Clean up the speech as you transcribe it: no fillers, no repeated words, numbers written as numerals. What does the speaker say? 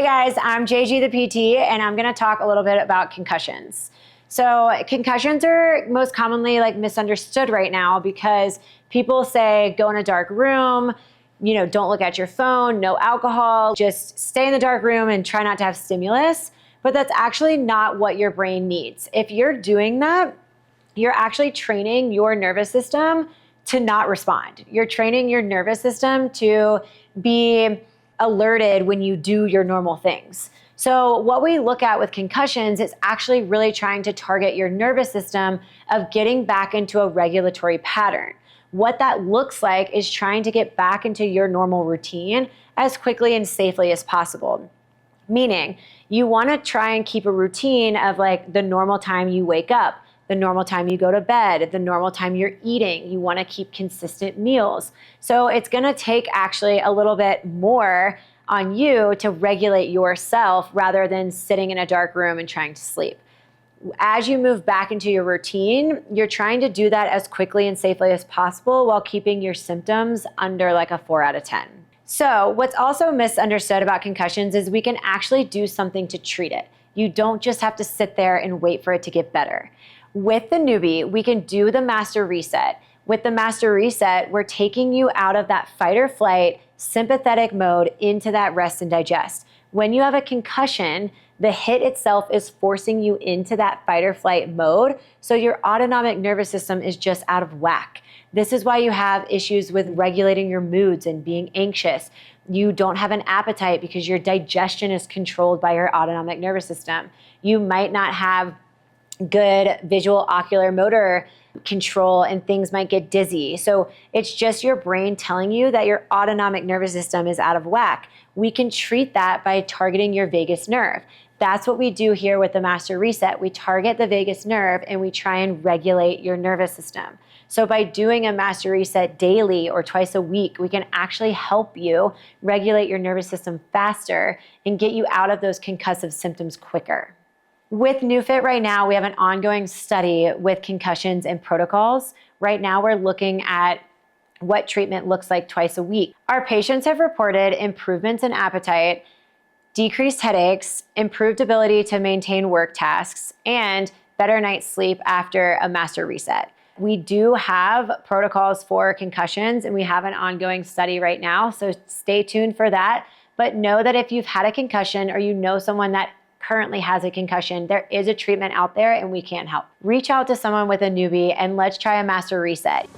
Hey guys, I'm JG the PT, and I'm gonna talk a little bit about concussions. So concussions are most commonly misunderstood right now because people say go in a dark room, don't look at your phone, no alcohol, just stay in the dark room and try not to have stimulus. But that's actually not what your brain needs. If you're doing that, you're actually training your nervous system to not respond. You're training your nervous system to be alerted when you do your normal things. So what we look at with concussions is actually really trying to target your nervous system of getting back into a regulatory pattern. What that looks like is trying to get back into your normal routine as quickly and safely as possible. Meaning, you want to try and keep a routine of the normal time you wake up, the normal time you go to bed, the normal time you're eating. You want to keep consistent meals. So it's going to take actually a little bit more on you to regulate yourself rather than sitting in a dark room and trying to sleep. As you move back into your routine, you're trying to do that as quickly and safely as possible while keeping your symptoms under a 4 out of 10. So what's also misunderstood about concussions is we can actually do something to treat it. You don't just have to sit there and wait for it to get better. With the newbie, we can do the master reset. With the master reset, we're taking you out of that fight or flight sympathetic mode into that rest and digest. When you have a concussion, the hit itself is forcing you into that fight or flight mode, so your autonomic nervous system is just out of whack. This is why you have issues with regulating your moods and being anxious. You don't have an appetite because your digestion is controlled by your autonomic nervous system. You might not have good visual ocular motor control and things might get dizzy. So it's just your brain telling you that your autonomic nervous system is out of whack. We can treat that by targeting your vagus nerve. That's what we do here with the master reset. We target the vagus nerve and we try and regulate your nervous system. So by doing a master reset daily or twice a week, we can actually help you regulate your nervous system faster and get you out of those concussive symptoms quicker. With NewFit right now, we have an ongoing study with concussions and protocols. Right now, we're looking at what treatment looks like twice a week. Our patients have reported improvements in appetite, decreased headaches, improved ability to maintain work tasks, and better night's sleep after a master reset. We do have protocols for concussions, and we have an ongoing study right now, so stay tuned for that. But know that if you've had a concussion or you know someone that currently has a concussion, there is a treatment out there and we can help. Reach out to someone with a newbie and let's try a master reset.